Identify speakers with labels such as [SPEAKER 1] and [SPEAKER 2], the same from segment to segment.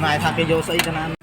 [SPEAKER 1] Này thằng kia vô xây cho anh.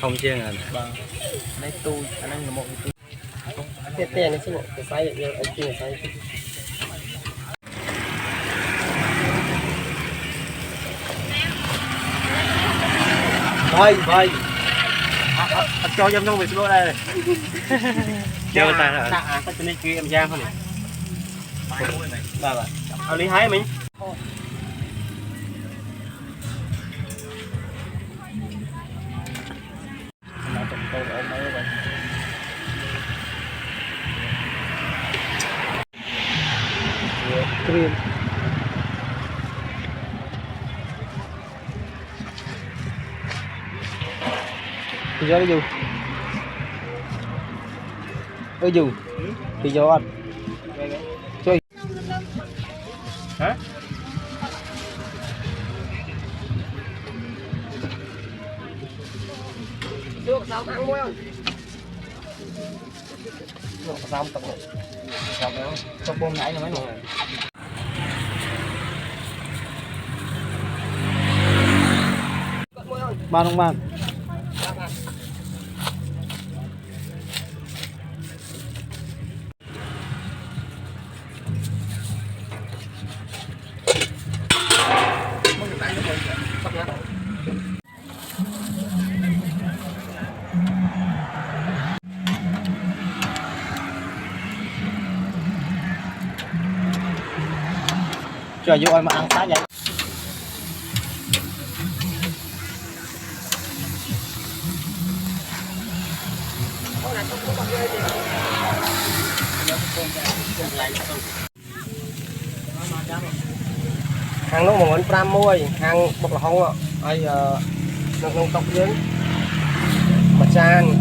[SPEAKER 2] không chia à?
[SPEAKER 1] Vâng. Đây tôi anh là một
[SPEAKER 2] cái tiền này xin lỗi cái size này anh chia size
[SPEAKER 1] Vâng cho em trong Facebook đây
[SPEAKER 2] chơi ta hả? Dạ, cái này kia em giam thôi này. Vâng,เอาlý hái mình.
[SPEAKER 1] Cream. Thì do dù dù thì do anh chơi
[SPEAKER 2] Hả?
[SPEAKER 1] được sao ăn mua không? Được sao tập này? Tập đó, tập bom nãy là mấy người. Ba không ba? Trời vô mà ăn phá vậy.
[SPEAKER 2] Hàng nó một gram môi, hàng bọc là không ạ. Ai nông tóc dưới mà chan,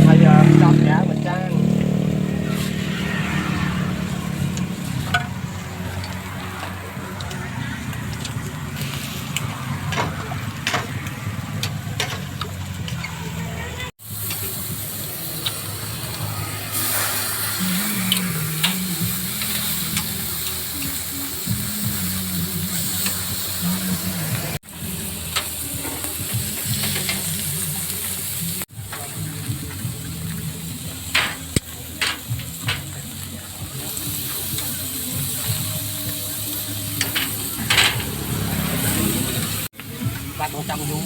[SPEAKER 2] ai chọn giá mà chan. Bác 100 vú.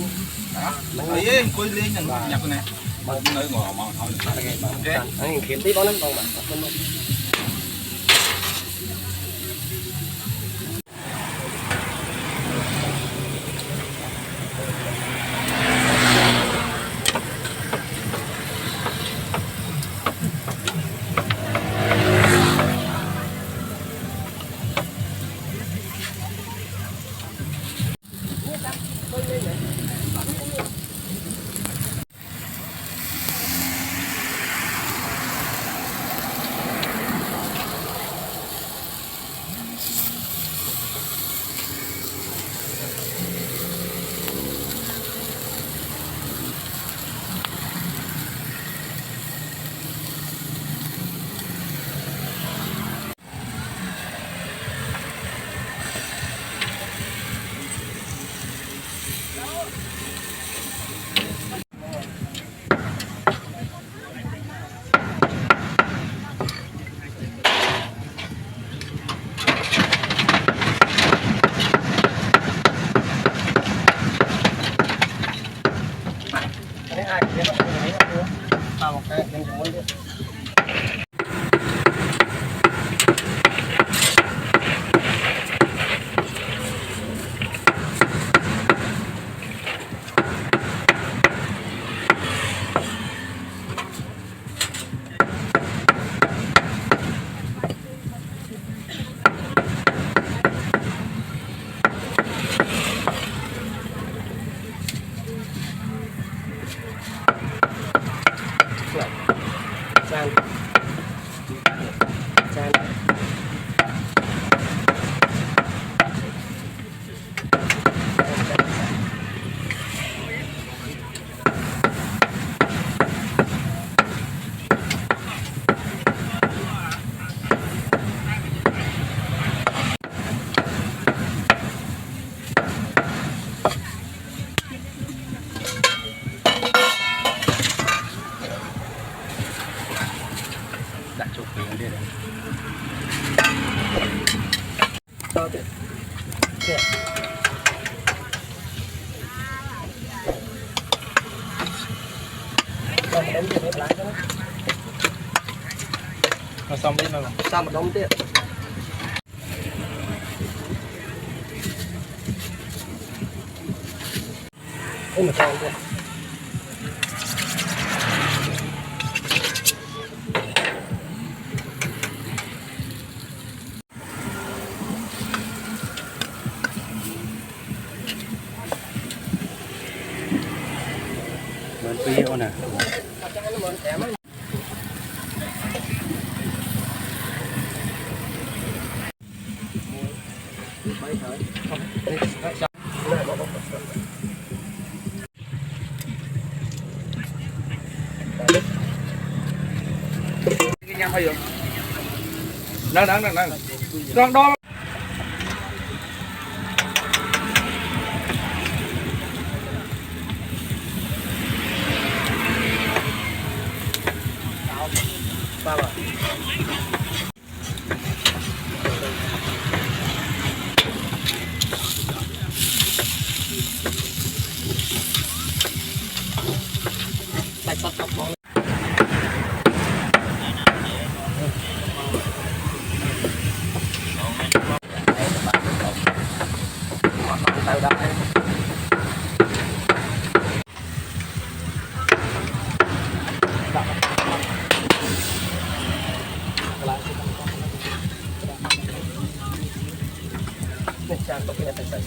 [SPEAKER 1] Đó. Ấy coi lên nhặt cái này. Một nơi ngỏ mà thôi.
[SPEAKER 2] Anh kiếm tí đó lắm còn bạn. chan chan
[SPEAKER 1] đặt chụp tiền đi đấy
[SPEAKER 2] to thế đánh thì hết lái cho
[SPEAKER 1] nó xong đi mà
[SPEAKER 2] sao mà đóng tiếp ôi mà tròn thế
[SPEAKER 1] bên phía nè cái nhang hay rồi đang con đo
[SPEAKER 2] sao rồi sạch sạch sạch món tay đó chan có cái này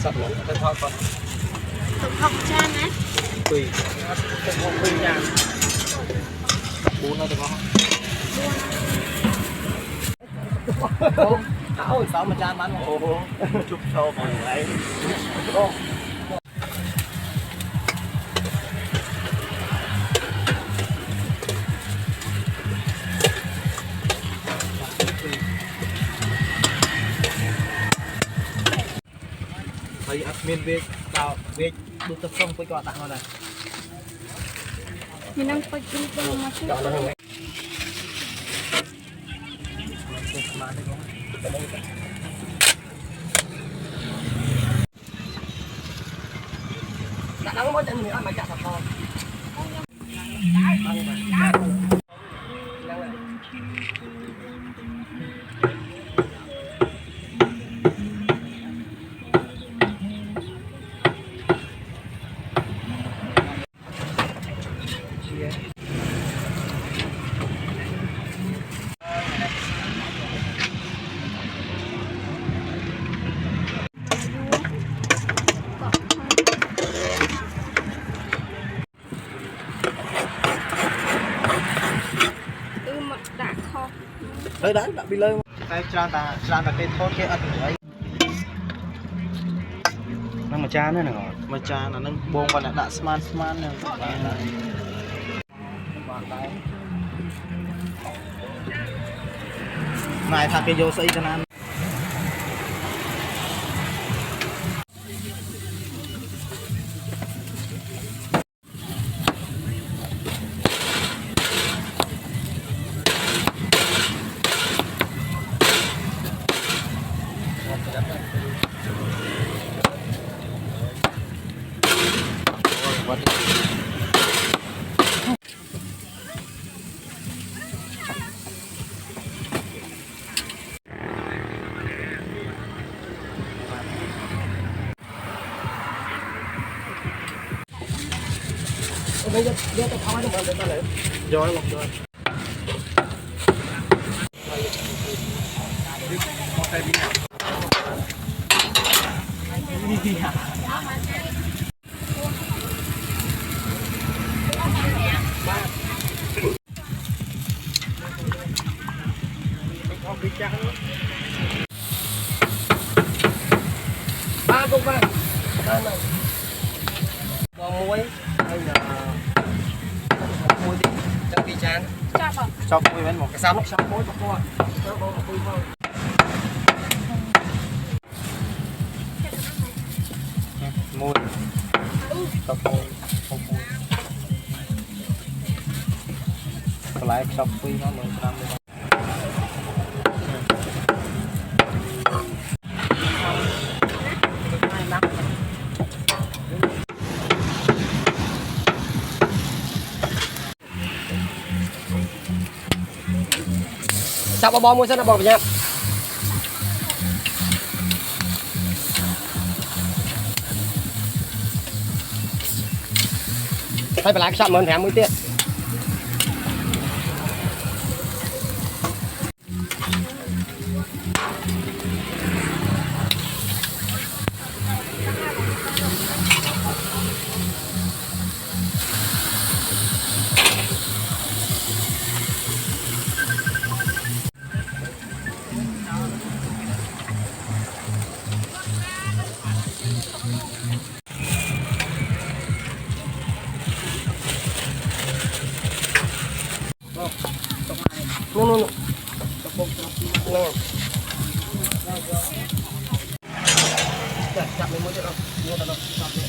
[SPEAKER 2] sạch lắm cái thao con
[SPEAKER 3] học chan á
[SPEAKER 2] tùy cái con tùy nha bún nó được không ôi sao mà chan bắn ồ chụp show còn lại không thấy admin về vào về đút tập xong với quà tặng nó này
[SPEAKER 3] mình đang quay kinh tế mà chứ
[SPEAKER 2] đã nắng mới chân nữa mà chặt thật thôi
[SPEAKER 3] đã kho
[SPEAKER 2] đấy đấy đã bị lơ tay tràn ta cái thốt cái ăn ấy
[SPEAKER 1] nó mà cha nữa nè
[SPEAKER 2] mà tràn là nó buông vào lại đã smart nè này thằng cái vô xây cho anh bây giờ tôi tháo nó vào đây rồi một rồi ba công ba này bò muối hay là muối đi trong cái chán cho muối bên một cái sao nó sao muối cho con cho con một thôi muối cho con không muối lại xong quy nó mình làm được sao bò mua sao nó bò vậy nha phải lại sao mình thèm mới tiết no. Chặt mình mới được đâu.